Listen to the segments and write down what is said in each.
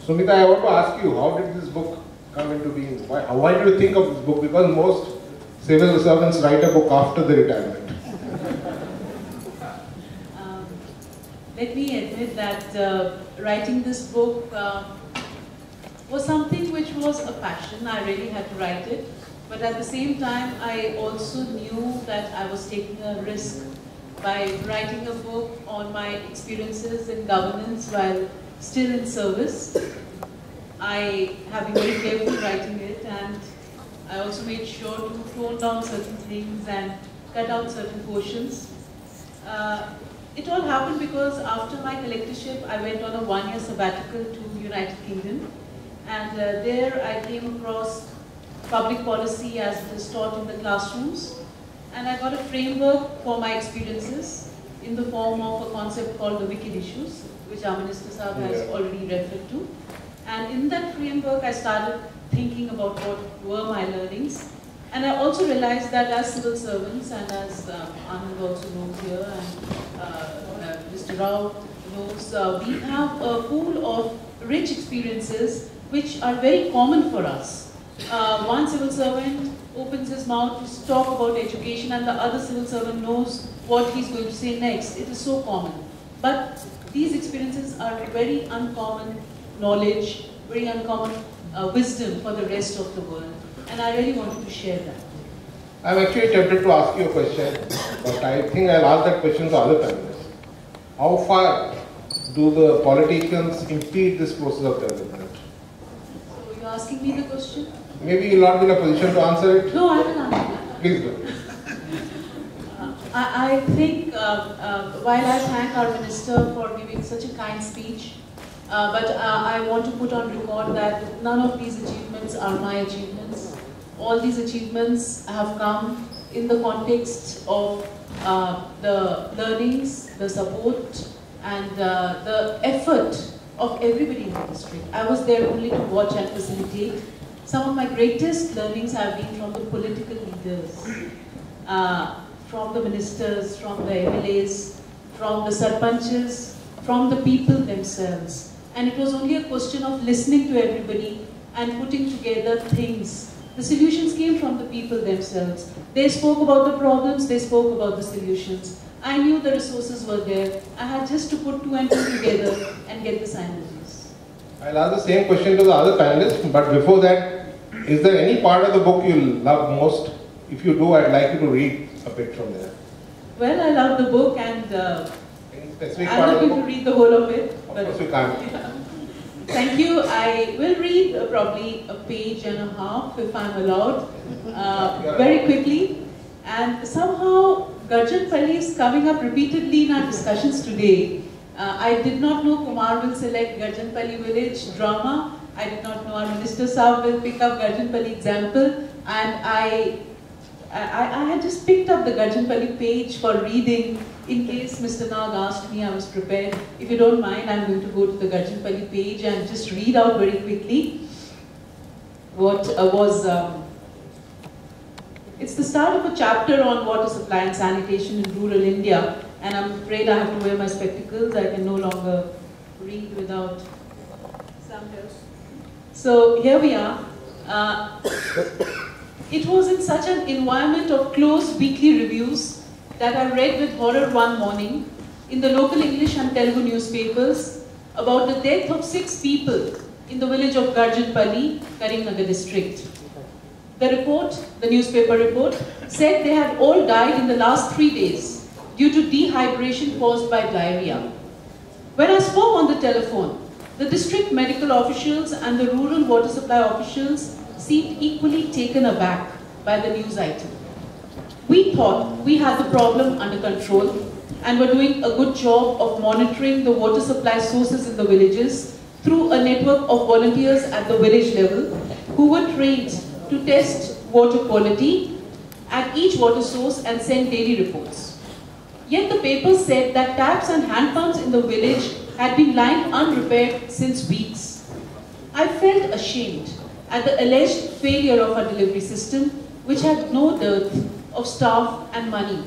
Sumita, I want to ask you, how did this book come into being? Why did you think of this book? Because most civil servants write a book after the retirement. Let me admit that writing this book was something which was a passion. I really had to write it. But at the same time, I also knew that I was taking a risk by writing a book on my experiences in governance while still in service. I have been very careful writing it, and I also made sure to tone down certain things and cut out certain portions. It all happened because after my collectorship, I went on a one-year sabbatical to United Kingdom, and there I came across public policy as it is taught in the classrooms, and I got a framework for my experiences in the form of a concept called the wicked issues, which our Minister Saab has already referred to. And in that framework, I started thinking about what were my learnings. And I also realized that as civil servants, and as Anand also knows here, and Mr. Rao knows, we have a pool of rich experiences which are very common for us. One civil servant opens his mouth to talk about education, and the other civil servant knows what he's going to say next. It is so common. But these experiences are very uncommon knowledge, very uncommon wisdom for the rest of the world. And I really wanted to share that. I'm actually tempted to ask you a question, but I think I'll ask that question to other panelists. How far do the politicians impede this process of development? So you're asking me the question? Maybe you'll not be in a position to answer it. No, I will answer that. Please do. I think, while I thank our Minister for giving such a kind speech, but I want to put on record that none of these achievements are my achievements. All these achievements have come in the context of the learnings, the support, and the effort of everybody in the district. I was there only to watch and facilitate. Some of my greatest learnings have been from the political leaders, from the ministers, from the MLAs, from the sarpanches, from the people themselves. And it was only a question of listening to everybody and putting together things. The solutions came from the people themselves. They spoke about the problems, they spoke about the solutions. I knew the resources were there. I had just to put two and two together and get the synergies. I'll ask the same question to the other panelists, but before that, is there any part of the book you love most? If you do, I'd like you to read a bit from there. Well, I love the book, and I'm not going to read the whole of it. Of course you can't. Yeah. Thank you. I will read probably a page and a half, if I'm allowed, very quickly. And somehow, Garjanpalli is coming up repeatedly in our discussions today. I did not know Kumar will select Garjanpalli village drama. I did not know our Minister Saab will pick up Garjanpalli example. And I had just picked up the Garjanpalli page for reading. In case Mr. Nag asked me, I was prepared. If you don't mind, I'm going to go to the Garjanpalli page and just read out very quickly what was... It's the start of a chapter on water supply and sanitation in rural India, and I'm afraid I have to wear my spectacles. I can no longer read without some help. So here we are. It was in such an environment of close weekly reviews that I read with horror one morning in the local English and Telugu newspapers about the death of 6 people in the village of Garjanpalli, Karimnagar district. The report, the newspaper report, said they had all died in the last 3 days due to dehydration caused by diarrhea. When I spoke on the telephone, the district medical officials and the rural water supply officials seemed equally taken aback by the news item. We thought we had the problem under control and were doing a good job of monitoring the water supply sources in the villages through a network of volunteers at the village level who were trained to test water quality at each water source and send daily reports. Yet the papers said that taps and hand pumps in the village had been lying unrepaired since weeks. I felt ashamed at the alleged failure of our delivery system, which had no dearth of staff and money.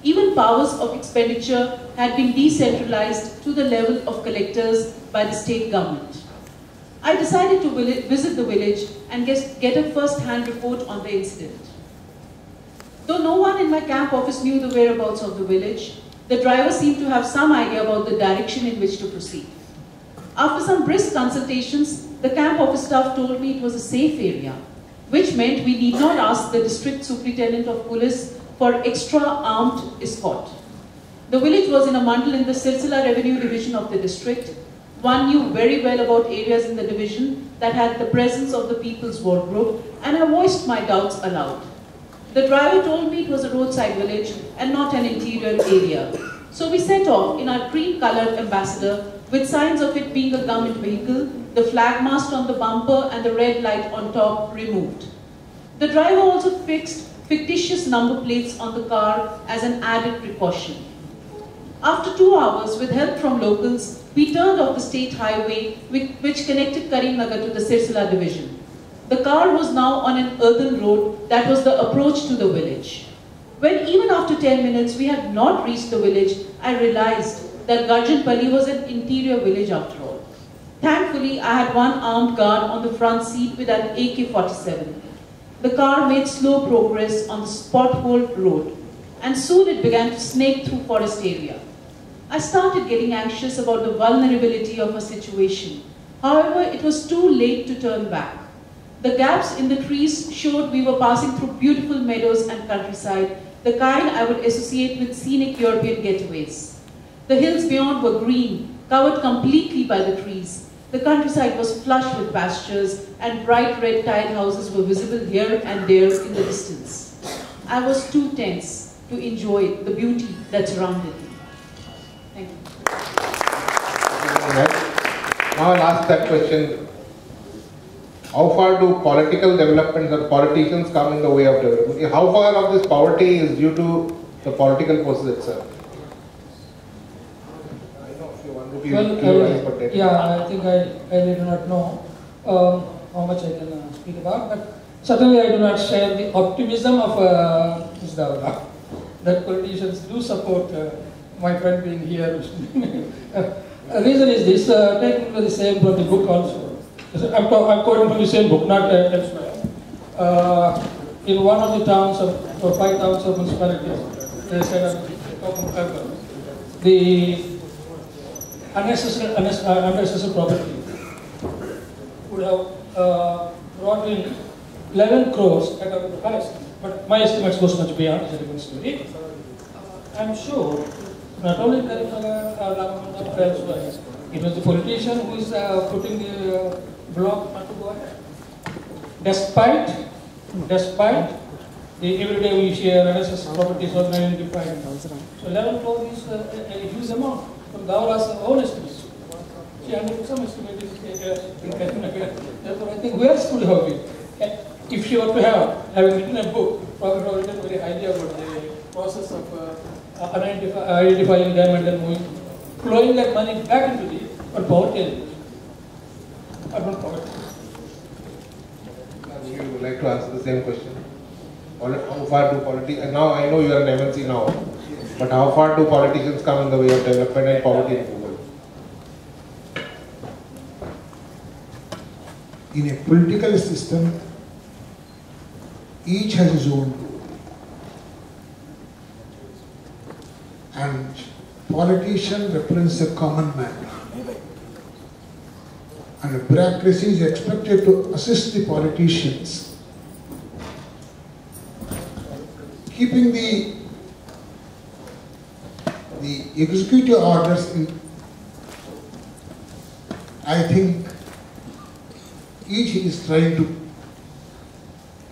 Even powers of expenditure had been decentralized to the level of collectors by the state government. I decided to visit the village and get a first-hand report on the incident. Though no one in my camp office knew the whereabouts of the village, the driver seemed to have some idea about the direction in which to proceed. After some brisk consultations, the camp office staff told me it was a safe area, which meant we need not ask the district superintendent of police for extra armed escort. The village was in a mandal in the Sirsila revenue division of the district. One knew very well about areas in the division that had the presence of the People's War Group, and I voiced my doubts aloud. The driver told me it was a roadside village and not an interior area. So we set off in our cream-colored ambassador with signs of it being a government vehicle, the flag mast on the bumper and the red light on top removed. The driver also fixed fictitious number plates on the car as an added precaution. After 2 hours, with help from locals, we turned off the state highway which connected Karimnagar to the Sirsila division. The car was now on an earthen road that was the approach to the village. When even after 10 minutes we had not reached the village, I realized that Garjanpalli was an interior village after all. Thankfully, I had one armed guard on the front seat with an AK-47. The car made slow progress on the potholed road, and soon it began to snake through forest area. I started getting anxious about the vulnerability of a situation. However, it was too late to turn back. The gaps in the trees showed we were passing through beautiful meadows and countryside, the kind I would associate with scenic European getaways. The hills beyond were green, covered completely by the trees. The countryside was flush with pastures, and bright red tiled houses were visible here and there in the distance. I was too tense to enjoy the beauty that surrounded me. Thank you. Now I'll ask that question. How far do political developments or politicians come in the way of development? How far of this poverty is due to the political forces itself? I know if you want to be clear, yeah, I think I do not know how much I can speak about, but certainly I do not share the optimism of Ms. Dawda that politicians do support my friend being here. The reason is this, taking the same from the book also. I'm quoting from the same book, not elsewhere. In one of the towns of 5 towns of municipalities, they said the unnecessary property would have brought in 11 crores at the highest. But my estimates goes much beyond, it's a different story. I'm sure not only Karimnagar or elsewhere, it was the politician who is putting the block not to go ahead. Despite the everyday we share unnecessary properties was identified. So 11 crores is a huge amount from Dawda's own estimates. She undertook some estimate in Karimnagar. Therefore, I think we are still helping. If she were to having written a book, probably written very highly about the process of identifying them and then flowing that money back into the poverty. Urban poverty. You would like to answer the same question? How far do politicians, now I know you are an MNC now, but how far do politicians come in the way of development and poverty removal? In a political system, each has his own role. And politician represents a common man. And a bureaucracy is expected to assist the politicians, keeping the executive orders in. I think each is trying to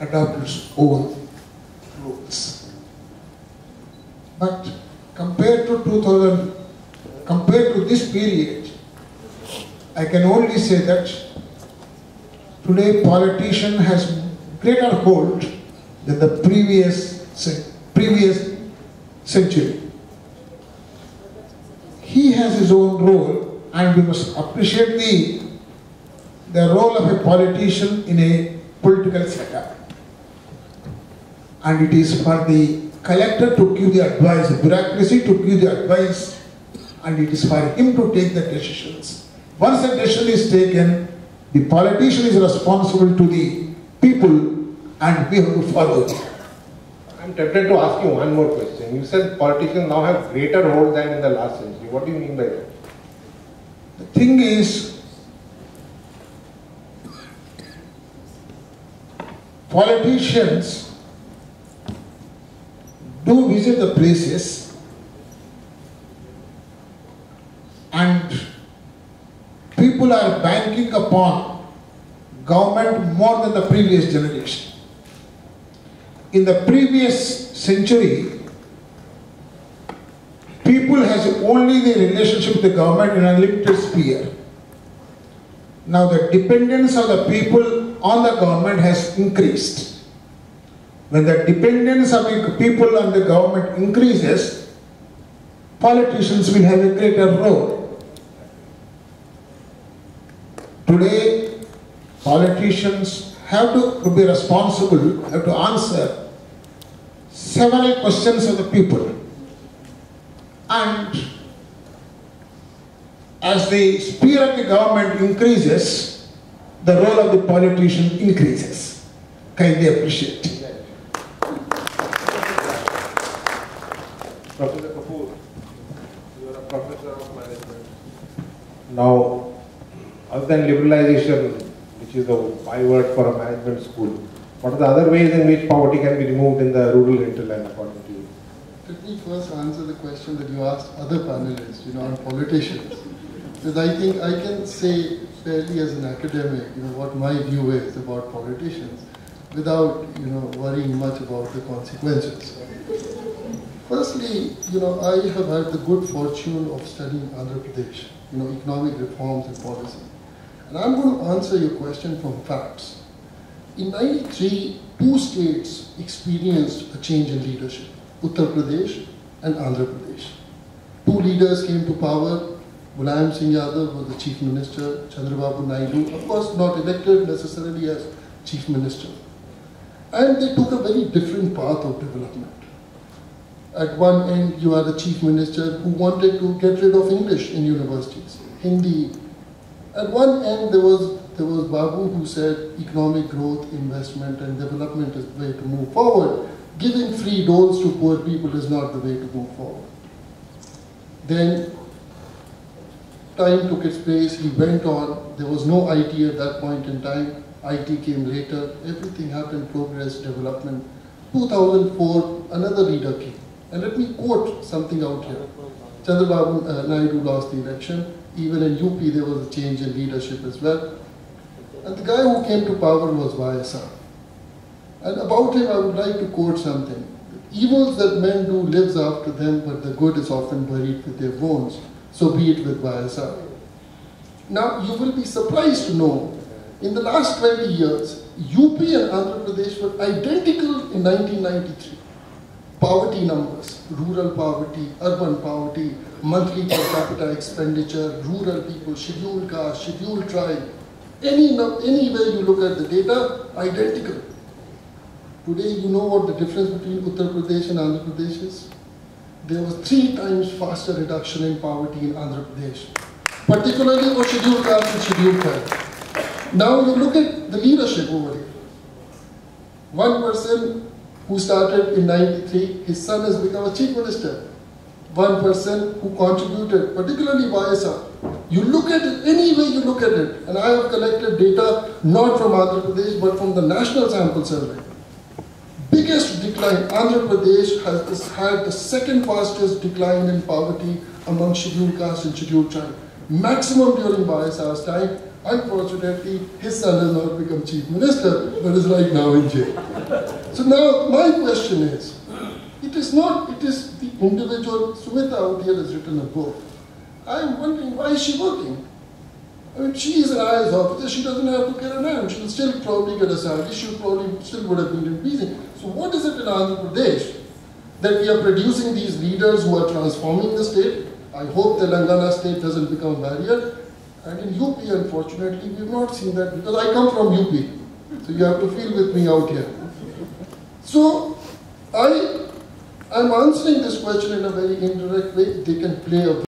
adopt its own rules. But compared to this period, I can only say that today politician has greater hold than the previous century. He has his own role, and we must appreciate the role of a politician in a political setup. And it is for the collector to give the advice, the bureaucracy to give the advice, and it is for him to take the decisions. Once a decision is taken, The politician is responsible to the people and we have to follow it. I'm tempted to ask you one more question. You said politicians now have greater hold than in the last century. What do you mean by that? The thing is, politicians do visit the places and people are banking upon government more than the previous generation. In the previous century, people has only the relationship with the government in a limited sphere. Now the dependence of the people on the government has increased. When the dependence of the people on the government increases, politicians will have a greater role. Today, politicians have to be responsible, have to answer several questions of the people. And as the sphere of the government increases, the role of the politician increases. Kindly appreciate. Professor Kapoor, you are a professor of management. Now, other than liberalization, which is the byword for a management school, what are the other ways in which poverty can be removed in the rural hinterland, according to you? Let me first answer the question that you asked other panelists, on politicians. Because I think I can say fairly as an academic, what my view is about politicians without, worrying much about the consequences. Firstly, I have had the good fortune of studying Andhra Pradesh, economic reforms and policy. And I'm going to answer your question from facts. In '93, two states experienced a change in leadership, Uttar Pradesh and Andhra Pradesh. Two leaders came to power. Mulayam Singh Yadav was the chief minister, Chandrababu Naidu, of course not elected necessarily as chief minister. And they took a very different path of development. At one end, you had a chief minister who wanted to get rid of English in universities, Hindi. At one end, there was Babu who said economic growth, investment and development is the way to move forward. Giving free doles to poor people is not the way to move forward. Then time took its place, he went on, there was no IT at that point in time, IT came later, everything happened, progress, development. 2004, another leader came. And let me quote something out here. Chandrababu Naidu lost the election. Even in UP there was a change in leadership as well. And the guy who came to power was YSR. And about him I would like to quote something. The evils that men do lives after them, but the good is often buried with their bones. So be it with YSR. Now you will be surprised to know, in the last 20 years, UP and Andhra Pradesh were identical in 1993. Poverty numbers, rural poverty, urban poverty, monthly per capita expenditure, rural people, scheduled caste, scheduled tribe, any way you look at the data, identical. Today you know what the difference between Uttar Pradesh and Andhra Pradesh is? There was 3 times faster reduction in poverty in Andhra Pradesh, particularly for scheduled caste and scheduled tribe. Now you look at the leadership over here. One person who started in '93, his son has become a chief minister. One person who contributed, particularly YSR. You look at it, any way you look at it, and I have collected data not from Andhra Pradesh but from the National Sample Survey. Biggest decline, Andhra Pradesh has had the second fastest decline in poverty among scheduled caste and scheduled tribe. Maximum during YSR's time. Unfortunately, his son has not become chief minister, but is right now in jail. So now, my question is, it is the individual. Sumita out here has written a book. I'm wondering, why is she working? I mean, she is an IAS officer, she doesn't have to get an AM. She will still probably get a salary, she probably still would have been increasing. So what is it in Andhra Pradesh that we are producing these leaders who are transforming the state? I hope Telangana state doesn't become a barrier. And in UP, unfortunately, we have not seen that because I come from UP. So you have to feel with me out here. So I'm answering this question in a very indirect way. They can play a